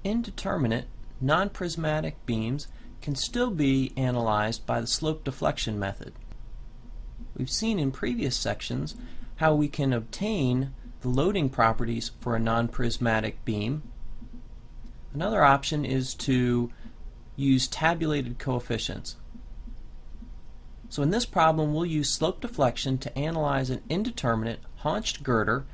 indeterminate, non-prismatic beams can still be analyzed by the slope deflection method. We've seen in previous sections how we can obtain the loading properties for a non-prismatic beam. Another option is to use tabulated coefficients. So in this problem we'll use slope deflection to analyze an indeterminate haunched girder,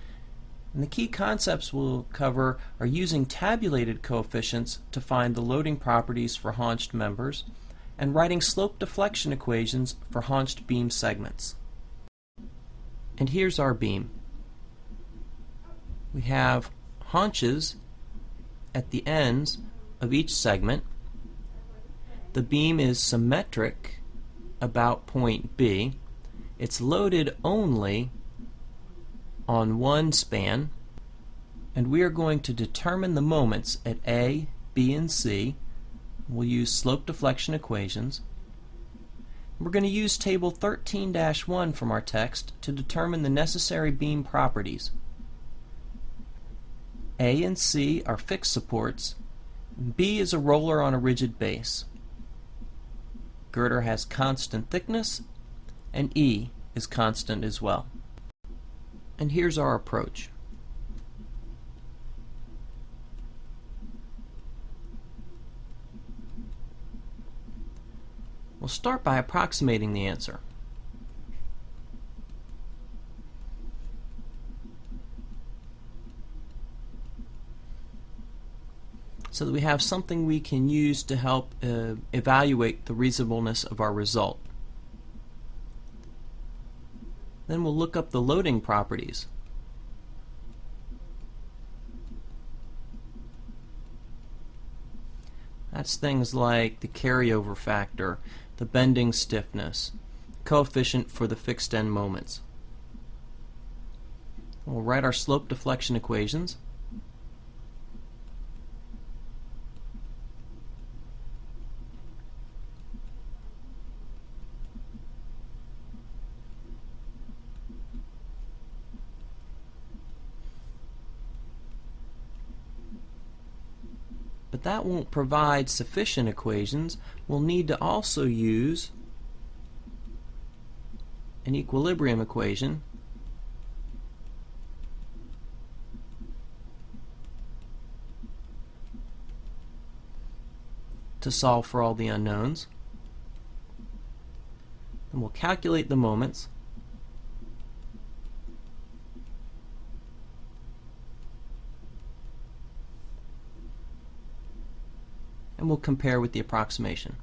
and the key concepts we'll cover are using tabulated coefficients to find the loading properties for haunched members, and writing slope deflection equations for haunched beam segments. And here's our beam. We have haunches at the ends of each segment. The beam is symmetric about point B. It's loaded only on one span, and we are going to determine the moments at A, B, and C. We'll use slope deflection equations. We're going to use table 13-1 from our text to determine the necessary beam properties. A and C are fixed supports. B is a roller on a rigid base. Girder has constant thickness, and E is constant as well. And here's our approach. We'll start by approximating the answer. So that we have something we can use to help evaluate the reasonableness of our result. Then we'll look up the loading properties. That's things like the carryover factor, the bending stiffness, coefficient for the fixed end moments. We'll write our slope deflection equations. But that won't provide sufficient equations. We'll need to also use an equilibrium equation to solve for all the unknowns. And we'll calculate the moments. And we'll compare with the approximation.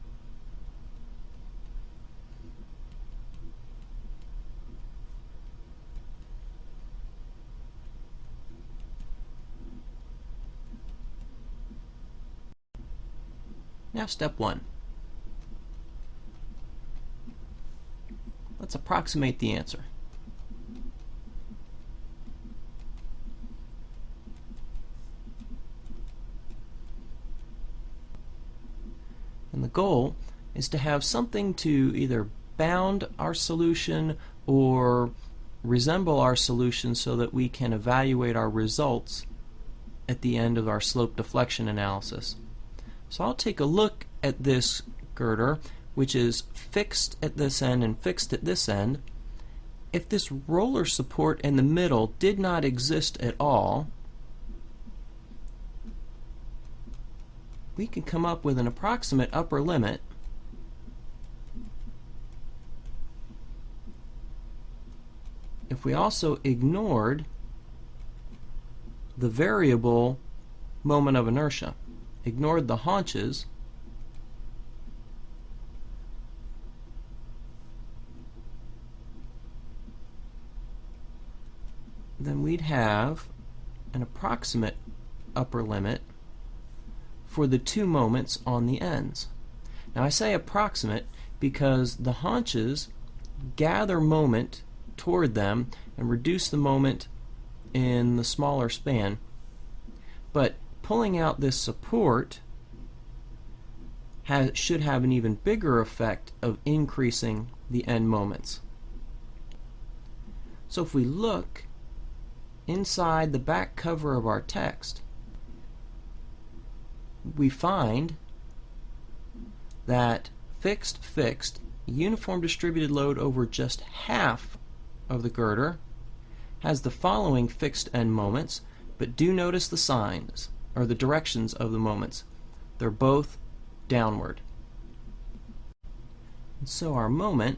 Now step 1. Let's approximate the answer. And the goal is to have something to either bound our solution or resemble our solution so that we can evaluate our results at the end of our slope deflection analysis. So I'll take a look at this girder, which is fixed at this end and fixed at this end. If this roller support in the middle did not exist at all, we can come up with an approximate upper limit if we also ignored the variable moment of inertia, ignored the haunches, then we'd have an approximate upper limit for the two moments on the ends. Now I say approximate because the haunches gather moment toward them and reduce the moment in the smaller span, but pulling out this support should have an even bigger effect of increasing the end moments. So if we look inside the back cover of our text, we find that fixed, uniform distributed load over just half of the girder has the following fixed end moments, but do notice the signs, or the directions of the moments. They're both downward. And so our moment,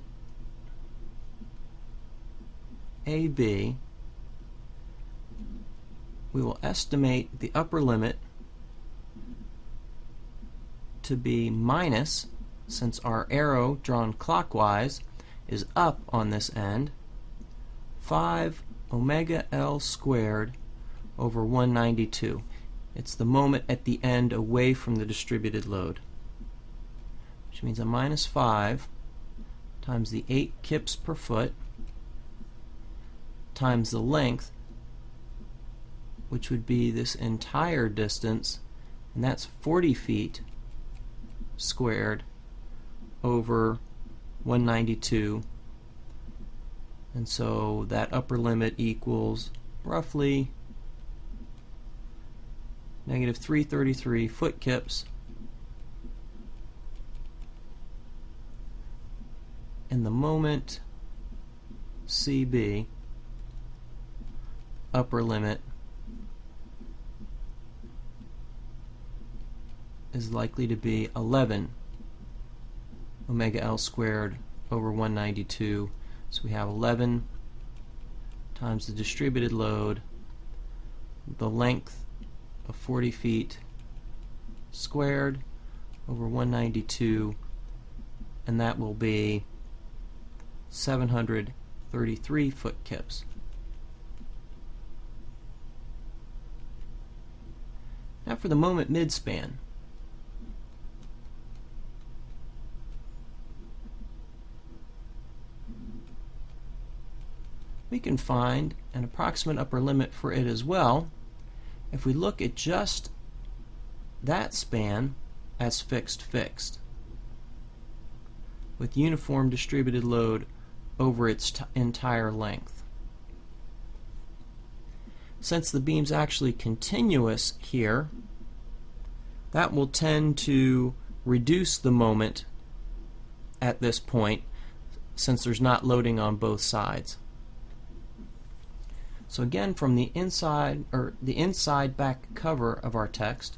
AB, we will estimate the upper limit to be minus, since our arrow drawn clockwise is up on this end, 5 omega L squared over 192. It's the moment at the end away from the distributed load, which means a minus 5 times the 8 kips per foot times the length, which would be this entire distance, and that's 40 feet squared over 192, and so that upper limit equals roughly negative 333 foot kips, and the moment CB upper limit is likely to be 11 omega L squared over 192. So we have 11 times the distributed load, the length of 40 feet squared over 192, and that will be 733 foot kips. Now for the moment midspan. We can find an approximate upper limit for it as well if we look at just that span as fixed with uniform distributed load over its entire length. Since the beam's actually continuous here, that will tend to reduce the moment at this point, since there's not loading on both sides. So again, from the inside back cover of our text,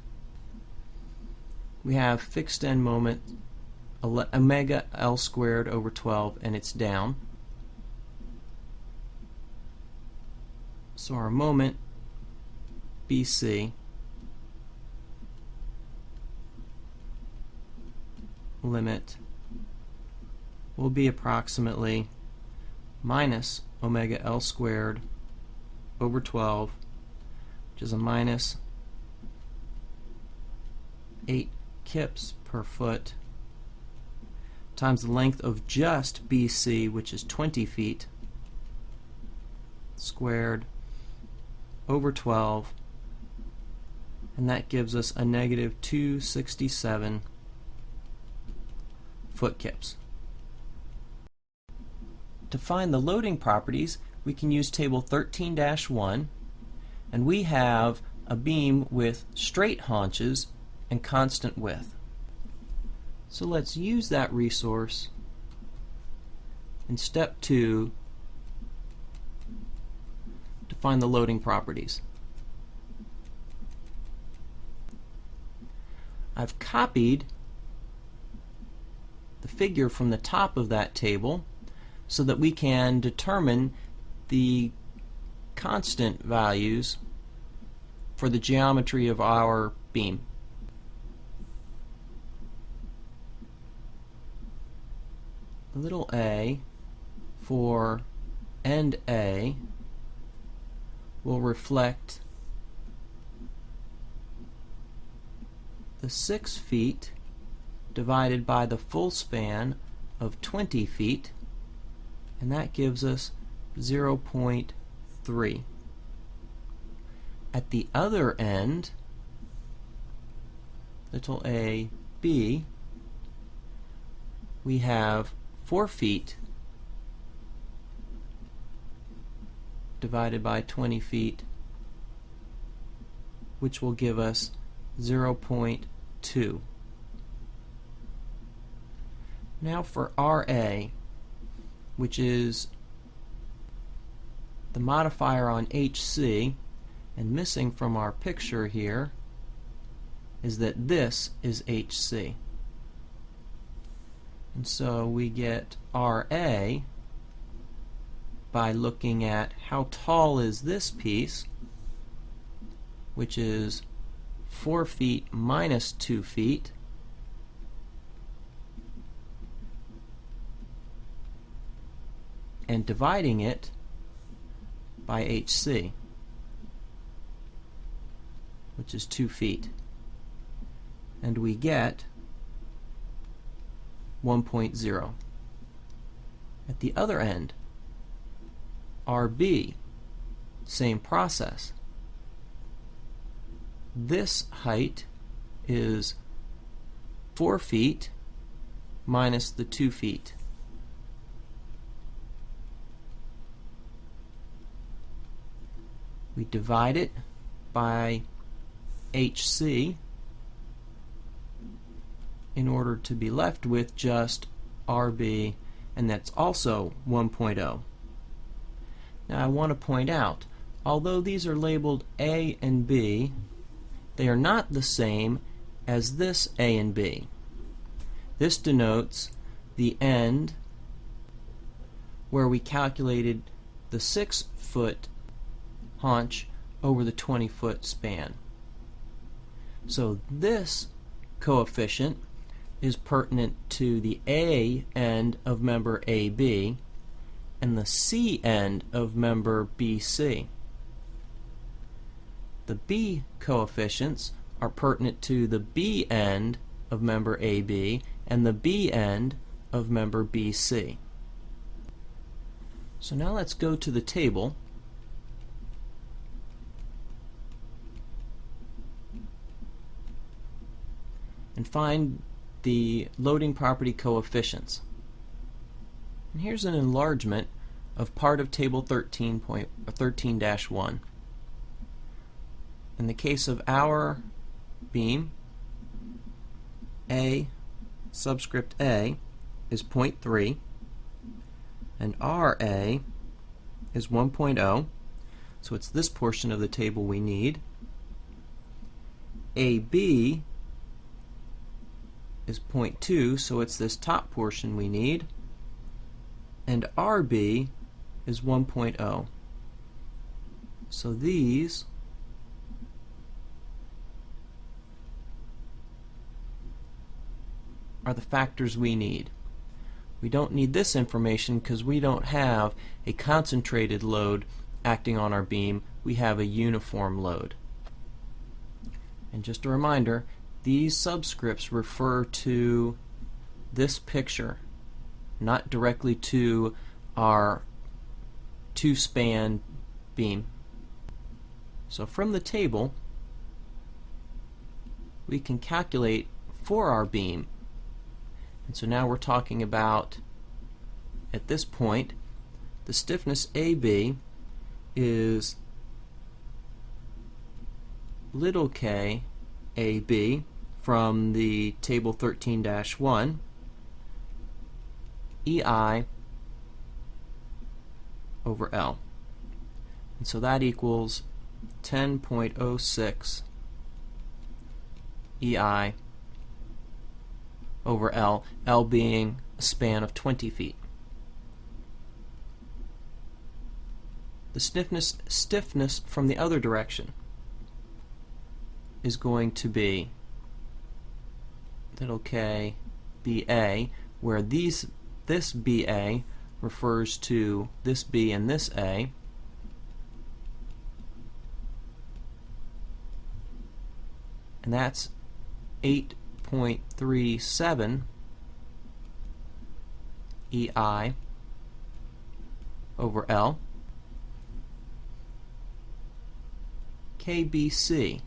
we have fixed end moment omega L squared over 12, and it's down. So our moment BC limit will be approximately minus omega L squared over 12, which is a minus 8 kips per foot, times the length of just BC, which is 20 feet, squared over 12, and that gives us a negative 267 foot kips. To find the loading properties, we can use table 13-1, and we have a beam with straight haunches and constant width. So let's use that resource in step 2 to find the loading properties. I've copied the figure from the top of that table so that we can determine the constant values for the geometry of our beam. Little a for end A will reflect the 6 feet divided by the full span of 20 feet, and that gives us 0.3. At the other end, little a B, we have 4 feet divided by 20 feet, which will give us 0.05. 2. Now for RA, which is the modifier on HC, and missing from our picture here is that this is HC. And so we get RA by looking at how tall is this piece, which is 4 feet minus 2 feet, and dividing it by HC, which is 2 feet. And we get 1.0. At the other end, RB, same process. This height is 4 feet minus the 2 feet. We divide it by HC in order to be left with just RB, and that's also 1.0. Now I want to point out, although these are labeled A and B, they are not the same as this A and B. This denotes the end where we calculated the 6-foot haunch over the 20-foot span. So this coefficient is pertinent to the A end of member AB and the C end of member BC. The B coefficients are pertinent to the B end of member AB and the B end of member BC. So now let's go to the table and find the loading property coefficients. And here's an enlargement of part of table 13-1. In the case of our beam, A subscript A is 0.3 and RA is 1.0, so it's this portion of the table we need. AB is 0.2, so it's this top portion we need, and RB is 1.0. So these are the factors we need. We don't need this information because we don't have a concentrated load acting on our beam. We have a uniform load. And just a reminder, these subscripts refer to this picture, not directly to our 2-span beam. So from the table, we can calculate for our beam. And so now we're talking about, at this point, the stiffness AB is little k AB from the table 13-1, EI over L. And so that equals 10.06 EI over L, L being a span of 20 feet. The stiffness from the other direction is going to be little k BA, where this BA refers to this B and this A, and that's 8.37 EI over L. KBC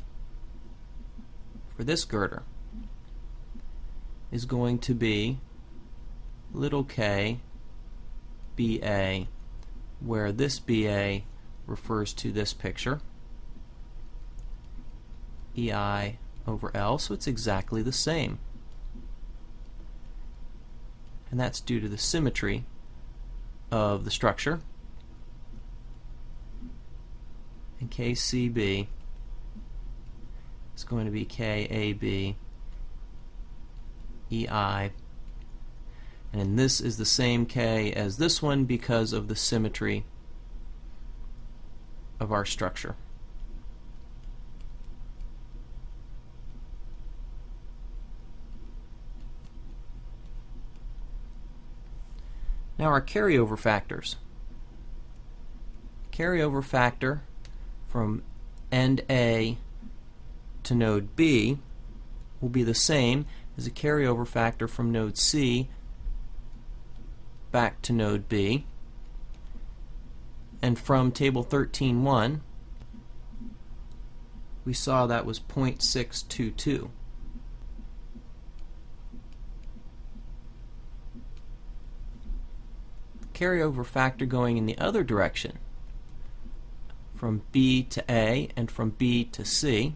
for this girder is going to be little k BA, where this BA refers to this picture, EI over L, so it's exactly the same. And that's due to the symmetry of the structure. And KCB is going to be KAB EI, and this is the same K as this one because of the symmetry of our structure. Now our carryover factors. Carryover factor from end A to node B will be the same as a carryover factor from node C back to node B. And from table 13.1, we saw that was 0.622. Carryover factor going in the other direction, from B to A and from B to C,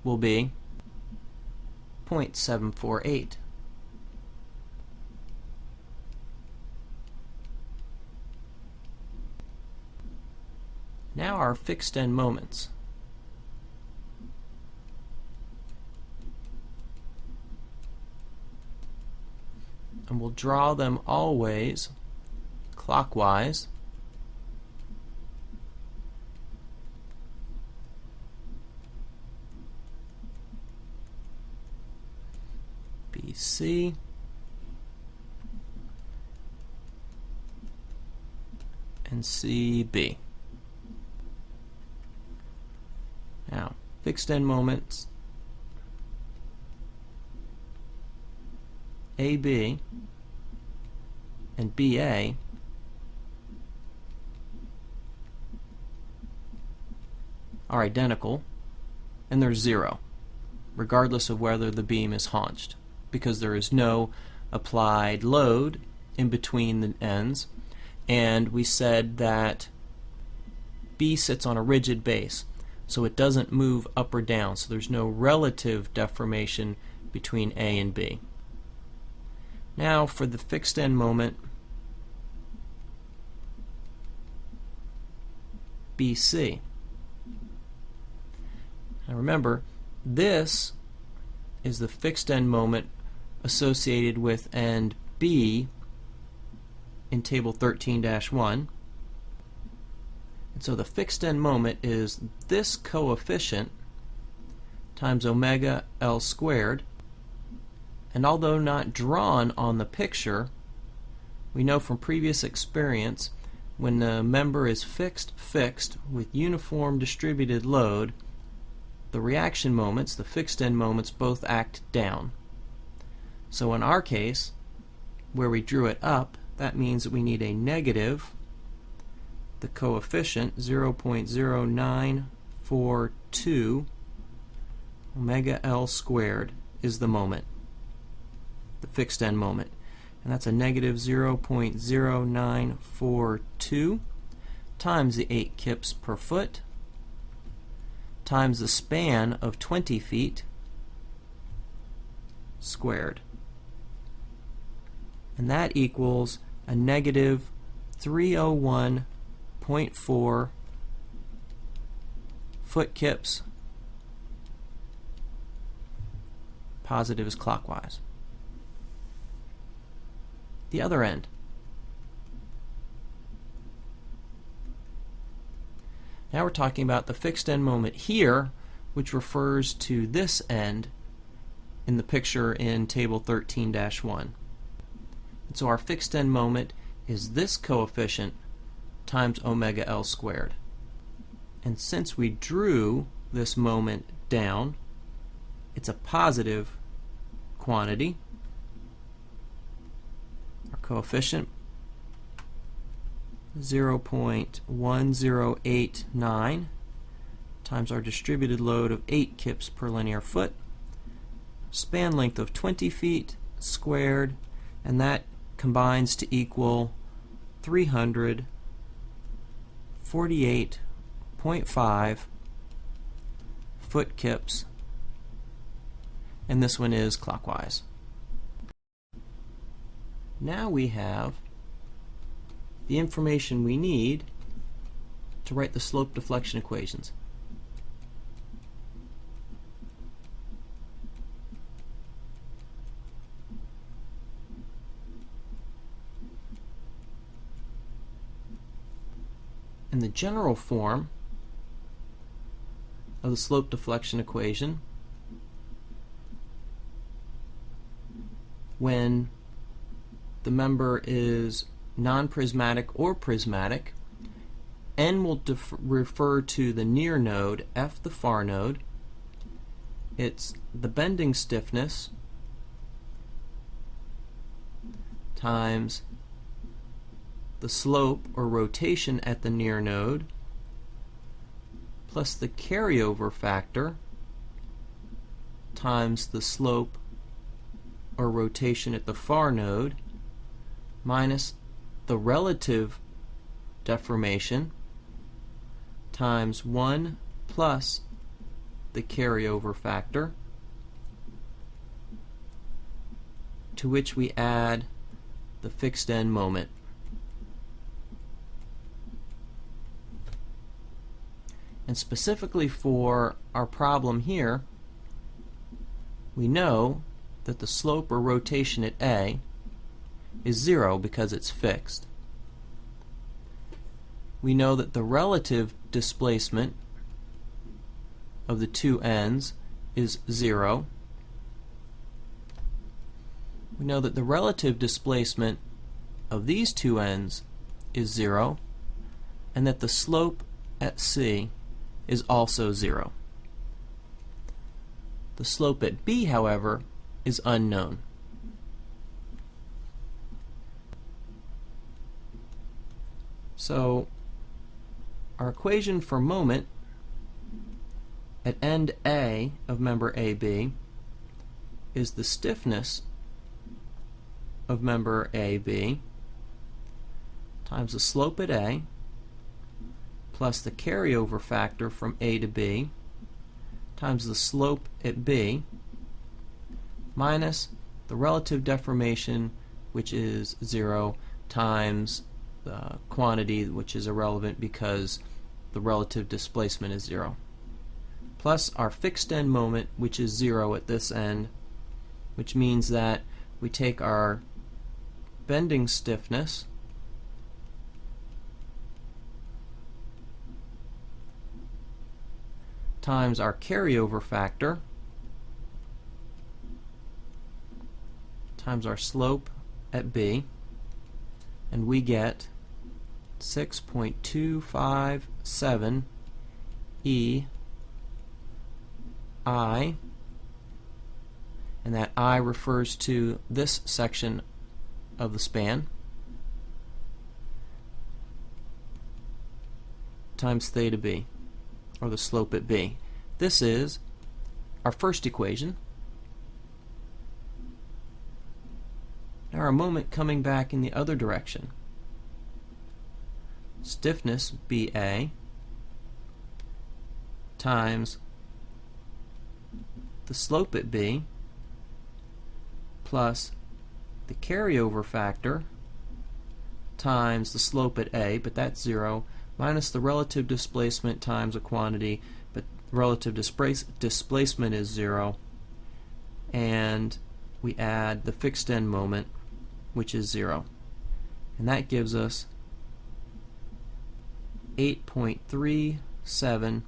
will be 0.748. Now our fixed end moments. And we'll draw them always clockwise. BC and CB. Now, fixed end moments AB and BA are identical, and they're 0, regardless of whether the beam is haunched, because there is no applied load in between the ends, and we said that B sits on a rigid base, so it doesn't move up or down, so there's no relative deformation between A and B. Now for the fixed end moment BC. Now remember, this is the fixed end moment associated with end B in table 13-1. And so the fixed end moment is this coefficient times omega L squared. And although not drawn on the picture, we know from previous experience when the member is fixed with uniform distributed load, the reaction moments, the fixed end moments, both act down. So in our case, where we drew it up, that means that we need a negative, the coefficient 0.0942 omega L squared is the moment, the fixed end moment, and that's a negative 0.0942 times the 8 kips per foot times the span of 20 feet squared, and that equals a negative 301.4 foot kips. Positive is clockwise. The other end. Now we're talking about the fixed end moment here, which refers to this end in the picture in table 13-1. And so our fixed end moment is this coefficient times omega L squared. And since we drew this moment down, it's a positive quantity. Our coefficient 0.1089 times our distributed load of 8 kips per linear foot, span length of 20 feet squared, and that combines to equal 348.5 foot kips, and this one is clockwise. Now we have the information we need to write the slope deflection equations. In the general form of the slope deflection equation, when the member is non-prismatic or prismatic, n will refer to the near node, f the far node. It's the bending stiffness times the slope or rotation at the near node plus the carryover factor times the slope or rotation at the far node minus the relative deformation times 1 plus the carryover factor, to which we add the fixed end moment. And specifically for our problem here, we know that the slope or rotation at A is 0 because it's fixed. We know that the relative displacement of the two ends is 0. We know that the relative displacement of these two ends is 0, and that the slope at C is also 0. The slope at B, however, is unknown. So our equation for moment at end A of member AB is the stiffness of member AB times the slope at A plus the carryover factor from A to B times the slope at B minus the relative deformation, which is 0, times the quantity, which is irrelevant because the relative displacement is 0, plus our fixed end moment, which is 0 at this end, which means that we take our bending stiffness times our carryover factor times our slope at B, and we get 6.257 E I, and that I refers to this section of the span, times theta B, or the slope at B. This is our first equation. Now our moment coming back in the other direction. Stiffness BA times the slope at B plus the carryover factor times the slope at A, but that's 0, minus the relative displacement times a quantity, but relative displacement is 0, and we add the fixed end moment, which is 0. And that gives us 8.37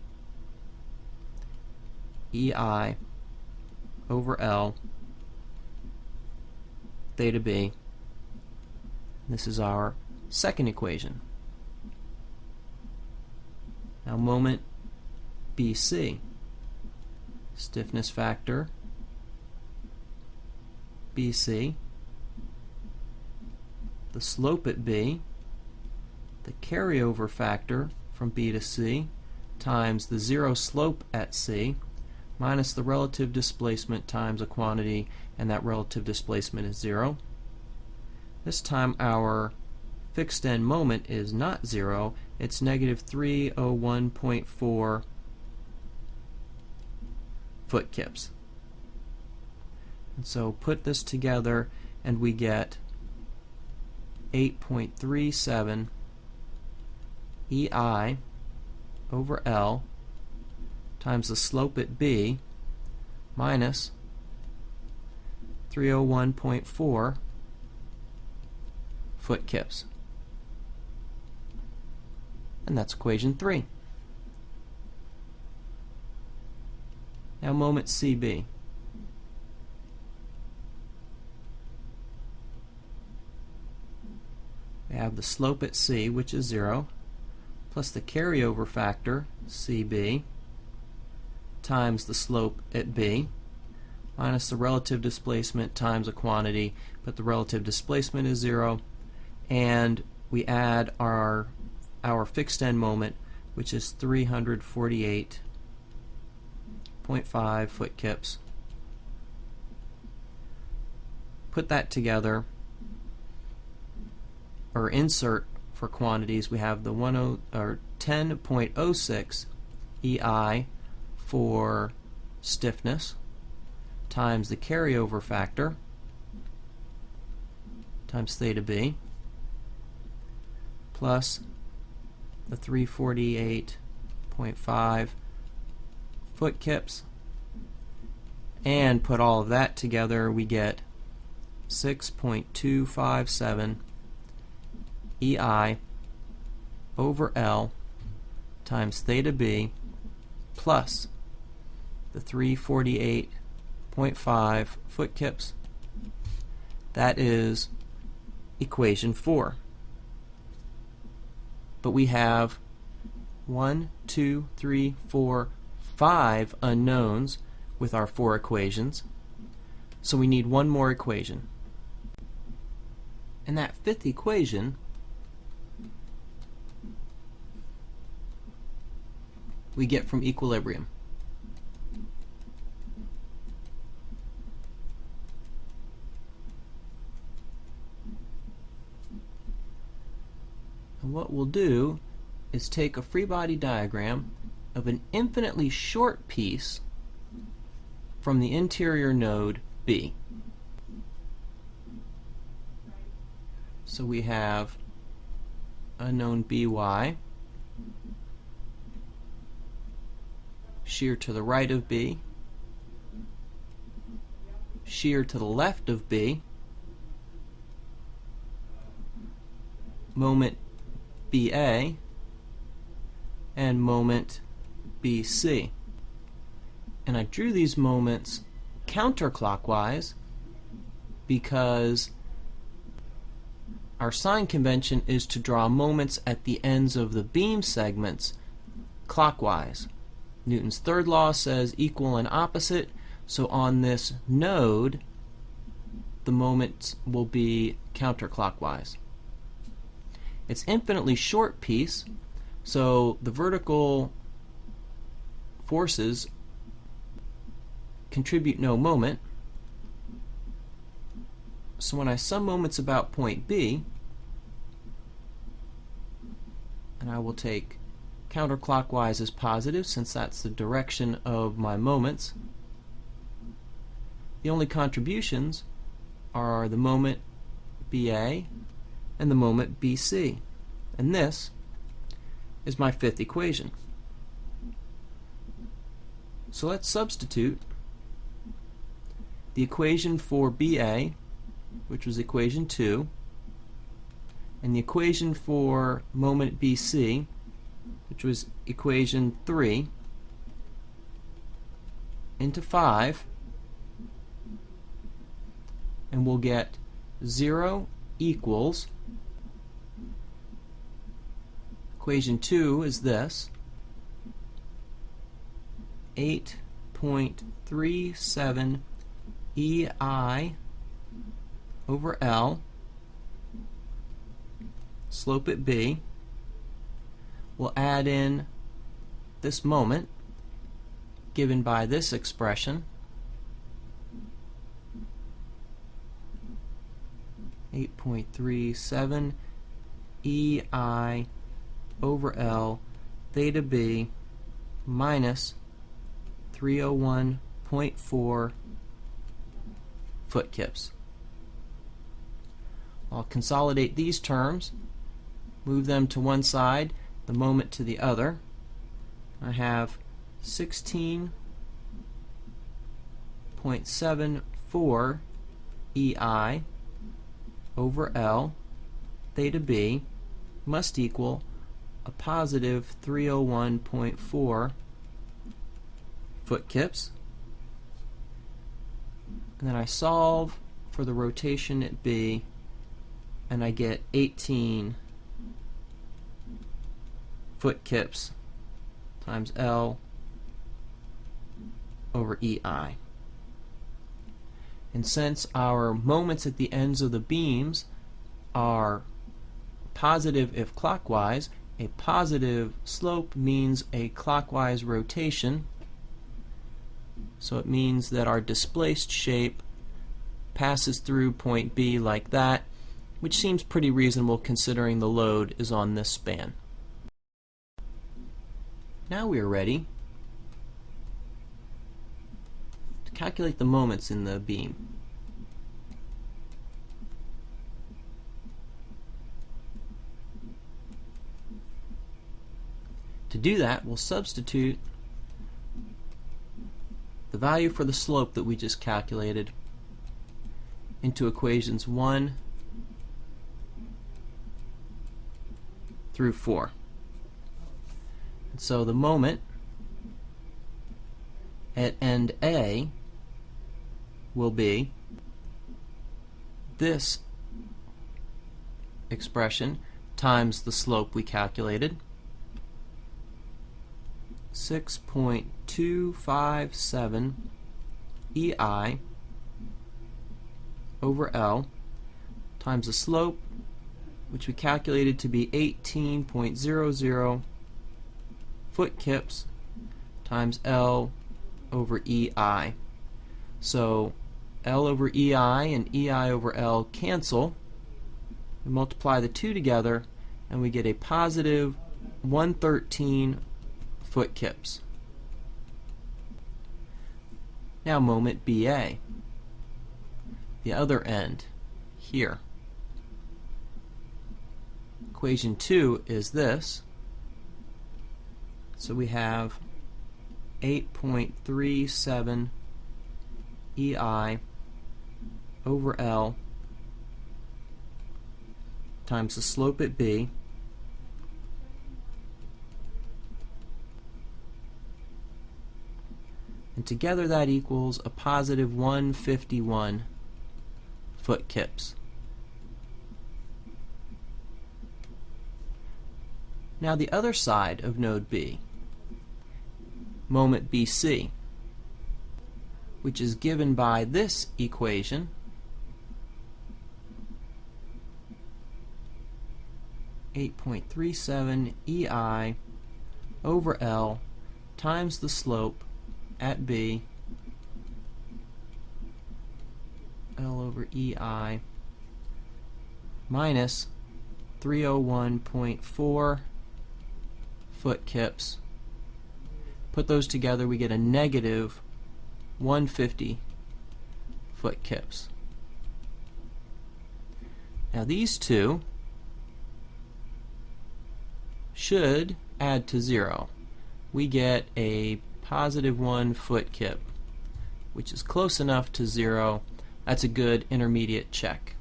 EI over L theta B. This is our second equation. Now moment BC, stiffness factor BC, the slope at B, the carryover factor from B to C, times the 0 slope at C, minus the relative displacement times a quantity, and that relative displacement is 0. This time our fixed end moment is not 0, it's negative 301.4 foot kips. And so put this together and we get 8.37 EI over L times the slope at B minus 301.4 foot kips. And that's equation 3. Now moment CB. We have the slope at C, which is 0, plus the carryover factor, CB, times the slope at B, minus the relative displacement times a quantity, but the relative displacement is 0, and we add our fixed end moment, which is 348.5 foot kips. Put that together, or insert for quantities, we have the 10.06 EI for stiffness times the carryover factor times theta B plus the 348.5 foot kips, and put all of that together, we get 6.257 EI over L times theta B plus the 348.5 foot kips. That is equation 4. But we have 1, 2, 3, 4, 5 unknowns with our 4 equations, so we need one more equation. And that 5th equation we get from equilibrium. And what we'll do is take a free body diagram of an infinitely short piece from the interior node B. So we have unknown BY, shear to the right of B, shear to the left of B, moment BA, and moment BC. And I drew these moments counterclockwise because our sign convention is to draw moments at the ends of the beam segments clockwise. Newton's third law says equal and opposite, so on this node the moments will be counterclockwise. It's infinitely short piece, so the vertical forces contribute no moment. So when I sum moments about point B, and I will take counterclockwise as positive since that's the direction of my moments, the only contributions are the moment BA and the moment BC. And this is my 5th equation. So let's substitute the equation for BA, which was equation 2, and the equation for moment BC, which was equation 3, into 5, and we'll get 0 equals, equation 2 is this, 8.37 EI over L, slope at B. We'll add in this moment given by this expression, 8.37 EI over L theta B minus 301.4 0.4 foot kips. I'll consolidate these terms, move them to one side, the moment to the other. I have 16.74 EI over L theta B must equal a positive 301.4 foot kips. And then I solve for the rotation at B, and I get 18 foot kips times L over EI. And since our moments at the ends of the beams are positive if clockwise, a positive slope means a clockwise rotation, so it means that our displaced shape passes through point B like that, which seems pretty reasonable considering the load is on this span. Now we are ready to calculate the moments in the beam. To do that, we'll substitute the value for the slope that we just calculated into equations 1 through 4. And so the moment at end A will be this expression times the slope we calculated, 6.257 EI over L times the slope, which we calculated to be 18.00 foot kips, times L over EI. So L over EI and EI over L cancel. We multiply the two together and we get a positive 113 foot kips. Now moment BA, the other end here. Equation 2 is this. So we have 8.37 EI over L times the slope at B and together that equals a positive 151 foot kips. Now the other side of node B, moment BC, which is given by this equation, (8.37 EI over L times the slope at B, L over EI, minus 301.4 foot kips. Put those together, we get a negative 150 foot kips. Now these two should add to 0. We get a positive 1 foot kip, which is close enough to 0. That's a good intermediate check.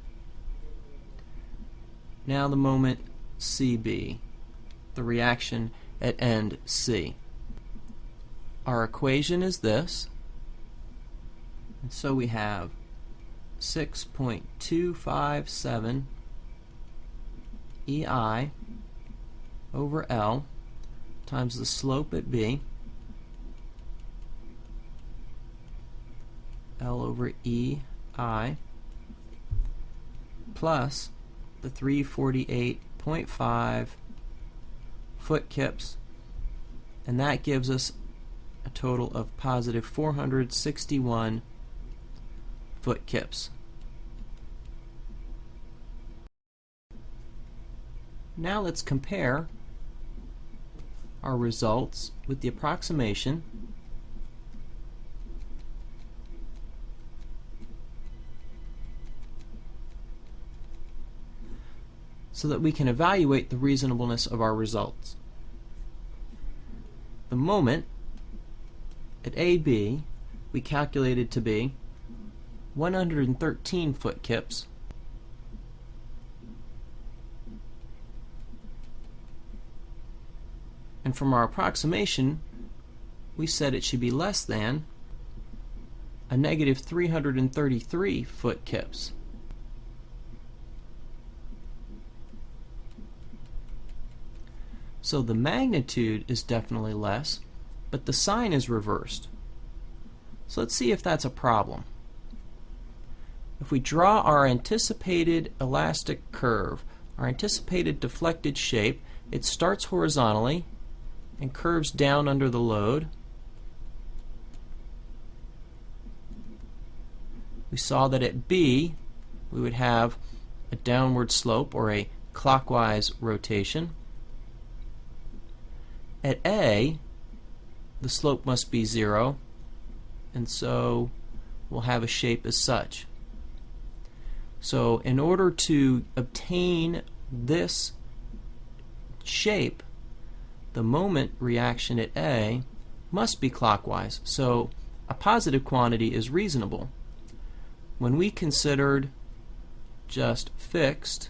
Now the moment CB, the reaction at end C. Our equation is this, and so we have 6.257 EI over L times the slope at B, L over EI, plus the 348.5 foot kips, and that gives us a total of positive 461 foot kips. Now let's compare our results with the approximation so that we can evaluate the reasonableness of our results. The moment at AB we calculated to be 113 foot kips, and from our approximation we said it should be less than a negative 333 foot kips. So the magnitude is definitely less, but the sign is reversed. So let's see if that's a problem. If we draw our anticipated elastic curve, our anticipated deflected shape, it starts horizontally and curves down under the load. We saw that at B we would have a downward slope or a clockwise rotation. At A, the slope must be 0, and so we'll have a shape as such. So in order to obtain this shape, the moment reaction at A must be clockwise, so a positive quantity is reasonable. When we considered just fixed,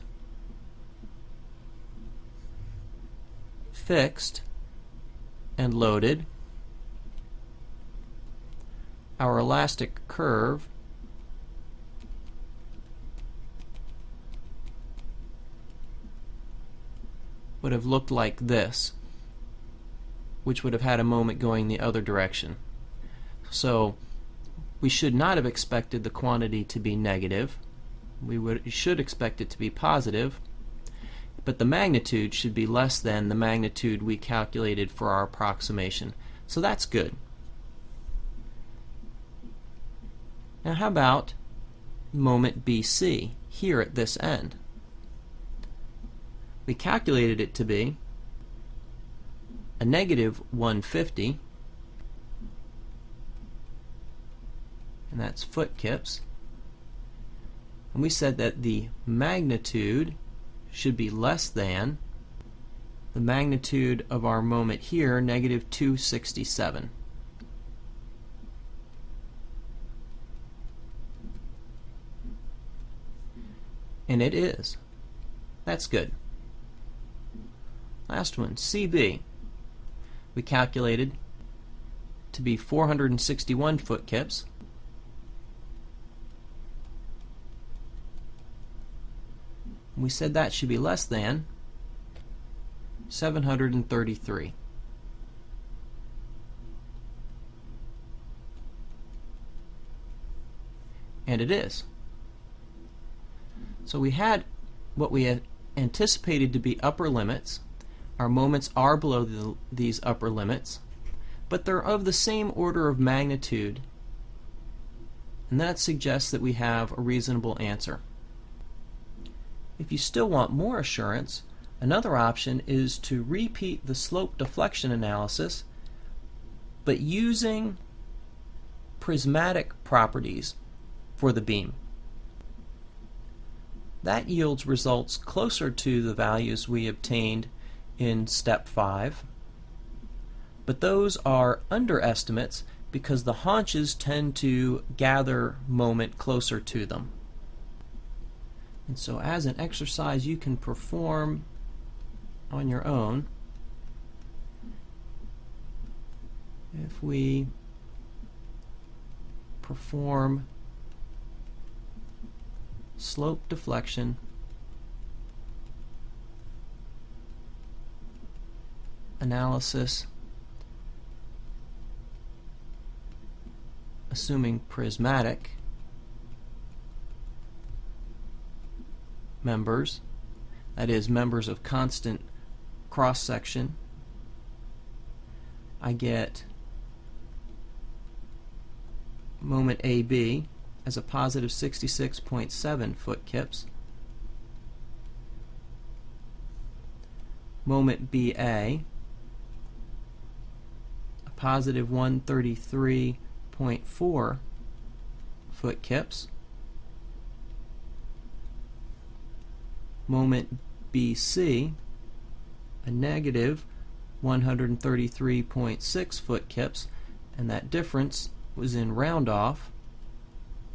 and loaded, our elastic curve would have looked like this, which would have had a moment going the other direction. So we should not have expected the quantity to be negative. We should expect it to be positive, but the magnitude should be less than the magnitude we calculated for our approximation. So that's good. Now how about moment BC here at this end? We calculated it to be a negative 150, and that's foot kips, and we said that the magnitude should be less than the magnitude of our moment here, negative 267. And it is. That's good. Last one, CB. We calculated to be 461 foot kips. We said that should be less than 733. And it is. So we had what we had anticipated to be upper limits. Our moments are below these upper limits, but they're of the same order of magnitude, and that suggests that we have a reasonable answer. If you still want more assurance, another option is to repeat the slope deflection analysis, but using prismatic properties for the beam. That yields results closer to the values we obtained in step 5, but those are underestimates because the haunches tend to gather moment closer to them. And so as an exercise you can perform on your own, if we perform slope deflection analysis assuming prismatic members, that is, members of constant cross-section, I get moment AB as a positive 66.7 foot kips, moment BA a positive 133.4 foot kips, moment BC a negative 133.6 foot kips, and that difference was in round off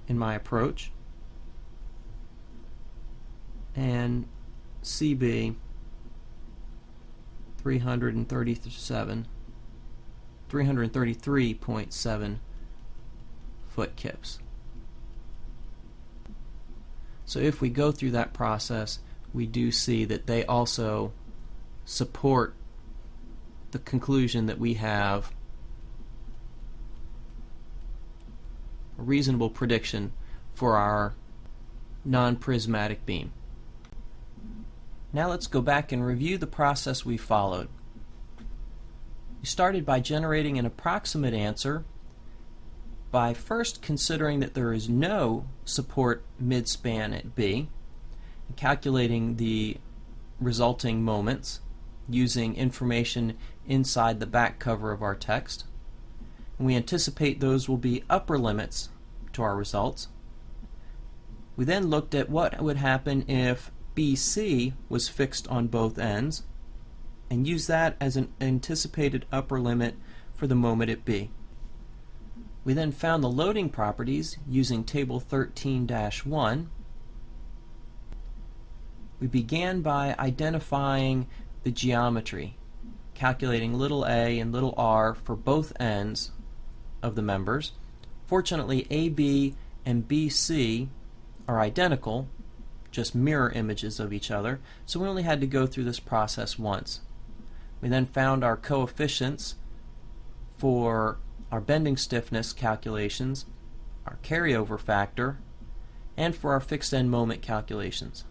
in my approach, and CB 333.7 foot kips. So if we go through that process, we do see that they also support the conclusion that we have a reasonable prediction for our non-prismatic beam. Now let's go back and review the process we followed. We started by generating an approximate answer by first considering that there is no support midspan at B, and calculating the resulting moments using information inside the back cover of our text. And we anticipate those will be upper limits to our results. We then looked at what would happen if BC was fixed on both ends, and used that as an anticipated upper limit for the moment at B. We then found the loading properties using table 13-1. We began by identifying the geometry, calculating little a and little r for both ends of the members. Fortunately, AB and BC are identical, just mirror images of each other, so we only had to go through this process once. We then found our coefficients for our bending stiffness calculations, our carryover factor, and for our fixed end moment calculations.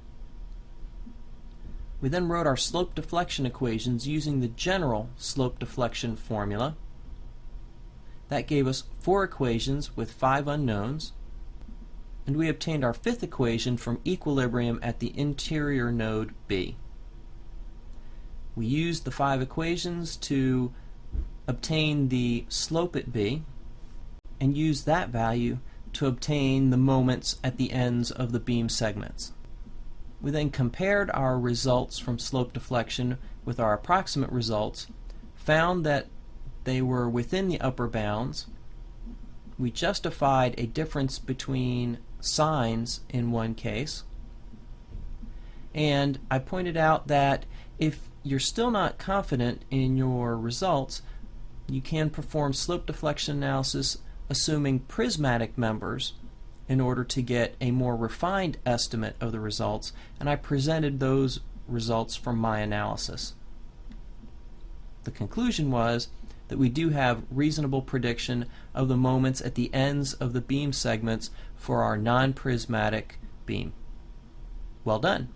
We then wrote our slope deflection equations using the general slope deflection formula. That gave us 4 equations with 5 unknowns, and we obtained our 5th equation from equilibrium at the interior node B. We used the 5 equations to obtain the slope at B, and used that value to obtain the moments at the ends of the beam segments. We then compared our results from slope deflection with our approximate results, found that they were within the upper bounds. We justified a difference between signs in one case, and I pointed out that if you're still not confident in your results, you can perform slope deflection analysis assuming prismatic members in order to get a more refined estimate of the results, and I presented those results from my analysis. The conclusion was that we do have reasonable prediction of the moments at the ends of the beam segments for our non-prismatic beam. Well done.